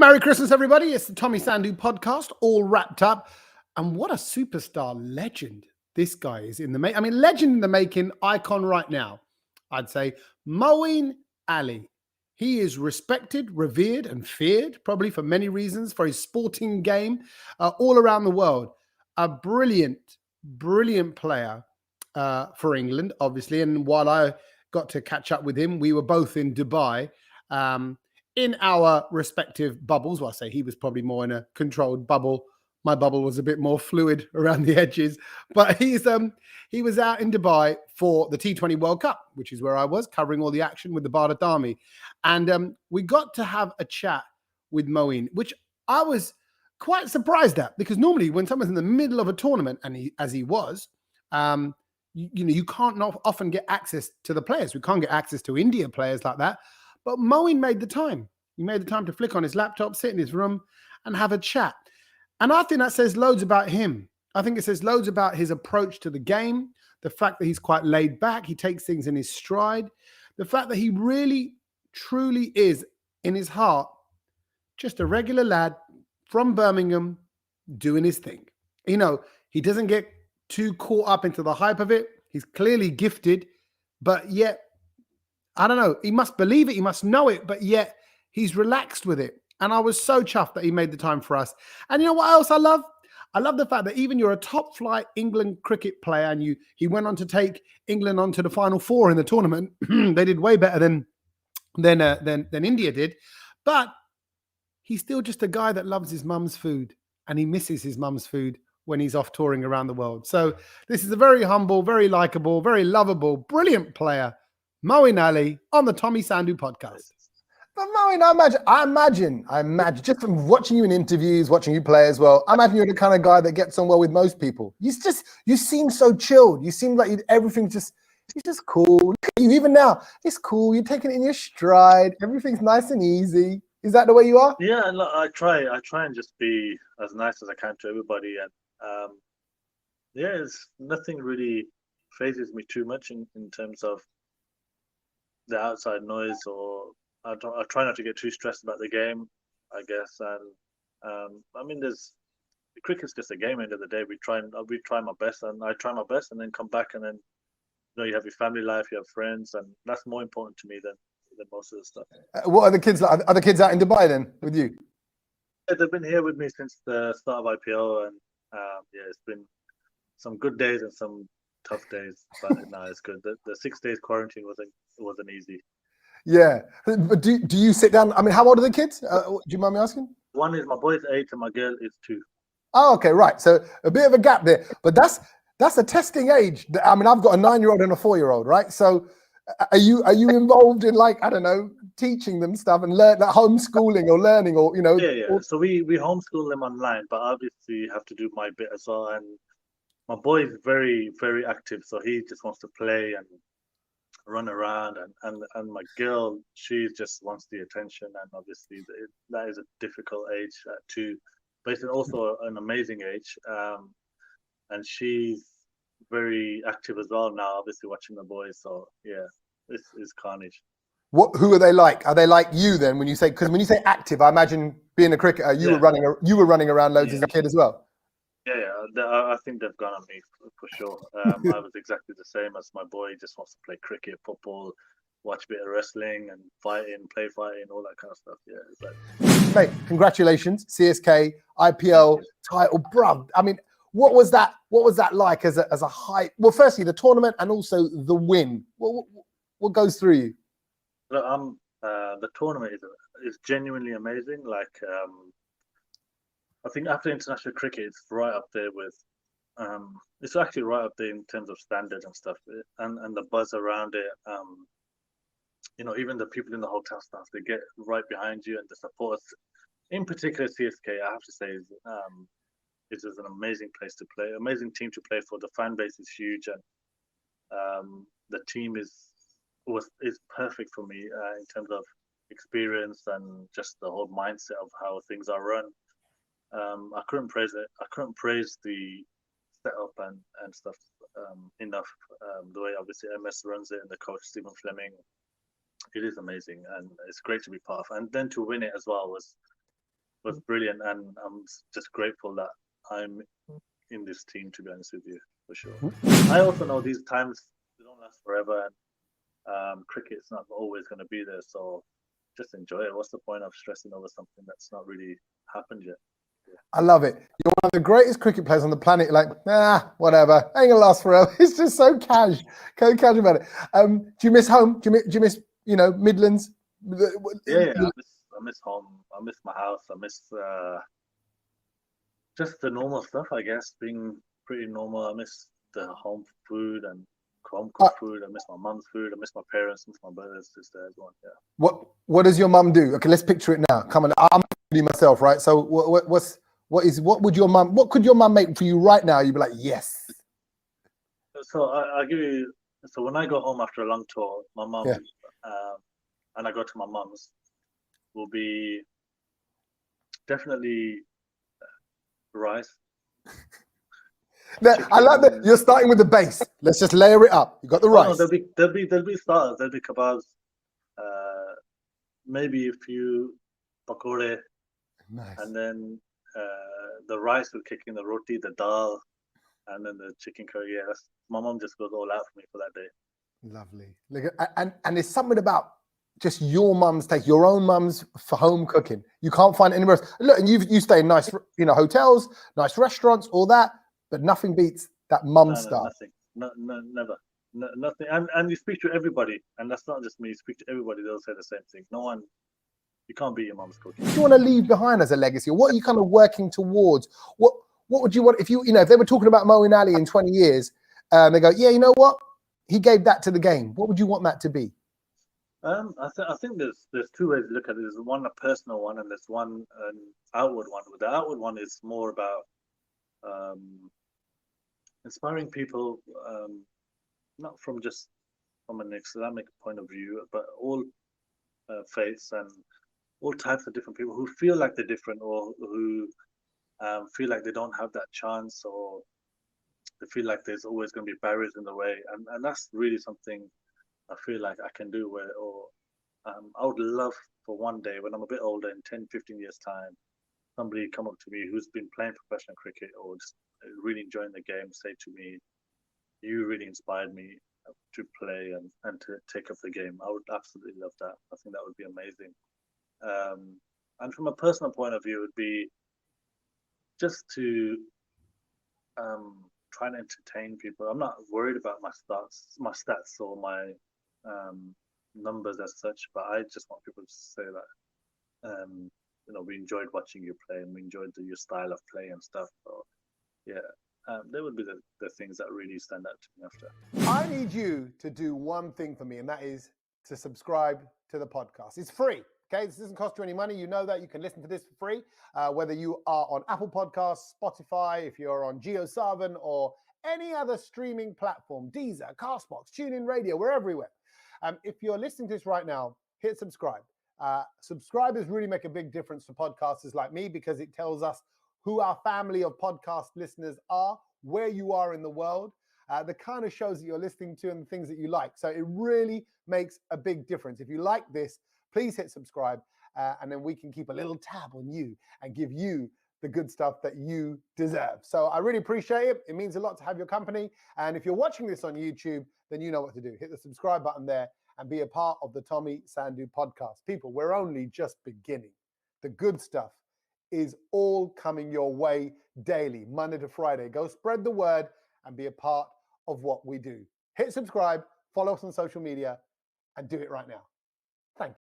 Merry Christmas, everybody. It's the Tommy Sandhu podcast, all wrapped up. And what a superstar legend this guy is in the making. I mean, legend in the making, icon right now. I'd say Moeen Ali. He is respected, revered, and feared, probably for many reasons, for his sporting game all around the world. A brilliant, brilliant player for England, obviously. And while I got to catch up with him, we were both in Dubai. In our respective bubbles. Well, I say he was probably more in a controlled bubble. My bubble was a bit more fluid around the edges, but he was out in Dubai for the T20 World Cup, which is where I was covering all the action with the Bharat Army. And we got to have a chat with Moeen, which I was quite surprised at, because normally when someone's in the middle of a tournament, and as he was, you can't often get access to the players. We can't get access to India players like that. But Moeen made the time. He made the time to flick on his laptop, sit in his room, and have a chat. And I think that says loads about him. I think it says loads about his approach to the game, the fact that he's quite laid back, he takes things in his stride, the fact that he really, truly is, in his heart, just a regular lad from Birmingham doing his thing. He doesn't get too caught up into the hype of it. He's clearly gifted, but yet, I don't know, he must believe it, he must know it, but yet he's relaxed with it. And I was so chuffed that he made the time for us. And you know what else I love? I love the fact that even you're a top flight England cricket player, and he went on to take England onto the final four in the tournament. They did way better than India did. But he's still just a guy that loves his mum's food, and he misses his mum's food when he's off touring around the world. So this is a very humble, very likable, very lovable, brilliant player, Moeen Ali, on the Tommy Sandhu podcast. But Moeen, I imagine, just from watching you in interviews, watching you play as well, I imagine you're the kind of guy that gets on well with most people. You seem so chilled. You seem like everything's just cool. Look at you, even now, it's cool. You're taking it in your stride. Everything's nice and easy. Is that the way you are? Yeah, look, I try and just be as nice as I can to everybody. And it's nothing really phases me too much in terms of the outside noise, or I try not to get too stressed about the game, I guess. And I mean, cricket's just a game. End of the day, we try my best, and I try my best, and then come back, and then you have your family life, you have friends, and that's more important to me than most of the stuff. What are the kids like? Are the kids out in Dubai then with you? Yeah, they've been here with me since the start of IPL, and it's been some good days and some tough days, but no, it's good. The 6 days quarantine wasn't easy. Yeah, but do you sit down? I mean, how old are the kids? Do you mind me asking? One is, my boy's 8 and my girl is 2. Oh, okay, right. So a bit of a gap there, but that's a testing age. I mean, I've got a 9-year-old and a 4-year-old, right? So are you involved in, like, I don't know, teaching them stuff and learn, like, homeschooling or learning, or Yeah. So we homeschool them online, but obviously have to do my bit as well. And my boy is very, very active, so he just wants to play and run around, and my girl, she just wants the attention, and obviously that is a difficult age too, but it's also an amazing age, and she's very active as well now, obviously watching the boys. So yeah, it's carnage. Who are they like? Are they like you then? When you say active, I imagine being a cricketer, you were running around loads as a kid as well. Yeah, I think they've gone on me for sure. I was exactly the same as my boy. He just wants to play cricket, football, watch a bit of wrestling and play fighting, all that kind of stuff. Yeah, exactly. Mate, congratulations, CSK IPL title, bruv. I mean, what was that like as a hype? Well, firstly, the tournament, and also the win. What goes through you? Look, the tournament is genuinely amazing. Like, I think after international cricket, it's right up there with. It's actually right up there in terms of standard and stuff, and the buzz around it. Even the people in the hotel staff, they get right behind you, and the support. In particular, CSK, I have to say, is an amazing place to play, amazing team to play for. The fan base is huge, and the team is perfect for me in terms of experience and just the whole mindset of how things are run. I couldn't praise it. I couldn't praise the setup and stuff enough. The way obviously MS runs it, and the coach Stephen Fleming, it is amazing, and it's great to be part of. And then to win it as well was was brilliant, and I'm just grateful that I'm in this team. To be honest with you, for sure. I also know these times they don't last forever, and cricket's not always going to be there. So just enjoy it. What's the point of stressing over something that's not really happened yet? I love it. You're one of the greatest cricket players on the planet. Like, whatever, ain't gonna last forever. It's just so casual about it. Do you miss home? Do you miss Midlands? Yeah. I miss home. I miss my house. I miss just the normal stuff. I guess being pretty normal. I miss the home food and home cooked food. I miss my mum's food. I miss my parents. I miss my brothers, sister, everyone. Yeah. What does your mum do? Okay, let's picture it now. Come on, I'm myself, right? So what could your mum make for you right now? You'd be like, yes. So I'll give you. So when I go home after a long tour, my mum and I go to my mum's, will be definitely rice. I like that you're starting with the base. Let's just layer it up. You got the rice. No, there'll be starters. There'll be kebabs. Maybe a few pakode. Nice. And then the rice will kick in, the roti, the dal, and then the chicken curry. Yeah, my mom just goes all out for me for that day. Lovely. Look, and there's something about just your mum's take, your own mum's for home cooking. You can't find anywhere else. Look, and you stay in nice, hotels, nice restaurants, all that, but nothing beats that mum style. Nothing. No, never. No, nothing. And you speak to everybody, and that's not just me. You speak to everybody; they'll say the same thing. No one. You can't beat your mum's cooking. What do you want to leave behind as a legacy? Or what are you kind of working towards? What would you want if if they were talking about Moeen Ali in 20 years, they go, yeah, you know what? He gave that to the game. What would you want that to be? I think there's two ways to look at it. There's one a personal one, and there's one an outward one. The outward one is more about inspiring people, not from just from an Islamic point of view, but all faiths and all types of different people who feel like they're different, or who feel like they don't have that chance, or they feel like there's always going to be barriers in the way, and that's really something I feel like I can do. I would love for one day when I'm a bit older, in 10, 15 years time, somebody come up to me who's been playing professional cricket or just really enjoying the game, say to me, you really inspired me to play and to take up the game. I would absolutely love that. I think that would be amazing. And from a personal point of view, it would be just to try and entertain people. I'm not worried about my stats or my numbers as such, but I just want people to say that we enjoyed watching you play and we enjoyed your style of play and stuff. So yeah, they would be the things that really stand out to me after. I need you to do one thing for me, and that is to subscribe to the podcast. It's free. Okay, this doesn't cost you any money. You know that. You can listen to this for free, whether you are on Apple Podcasts, Spotify, if you're on JioSaavn or any other streaming platform, Deezer, Castbox, TuneIn Radio, we're everywhere. If you're listening to this right now, hit subscribe. Subscribers really make a big difference to podcasters like me because it tells us who our family of podcast listeners are, where you are in the world, the kind of shows that you're listening to and the things that you like. So it really makes a big difference. If you like this, please hit subscribe, and then we can keep a little tab on you and give you the good stuff that you deserve. So I really appreciate it. It means a lot to have your company. And if you're watching this on YouTube, then you know what to do. Hit the subscribe button there and be a part of the Tommy Sandhu podcast. People, we're only just beginning. The good stuff is all coming your way daily, Monday to Friday. Go spread the word and be a part of what we do. Hit subscribe, follow us on social media, and do it right now.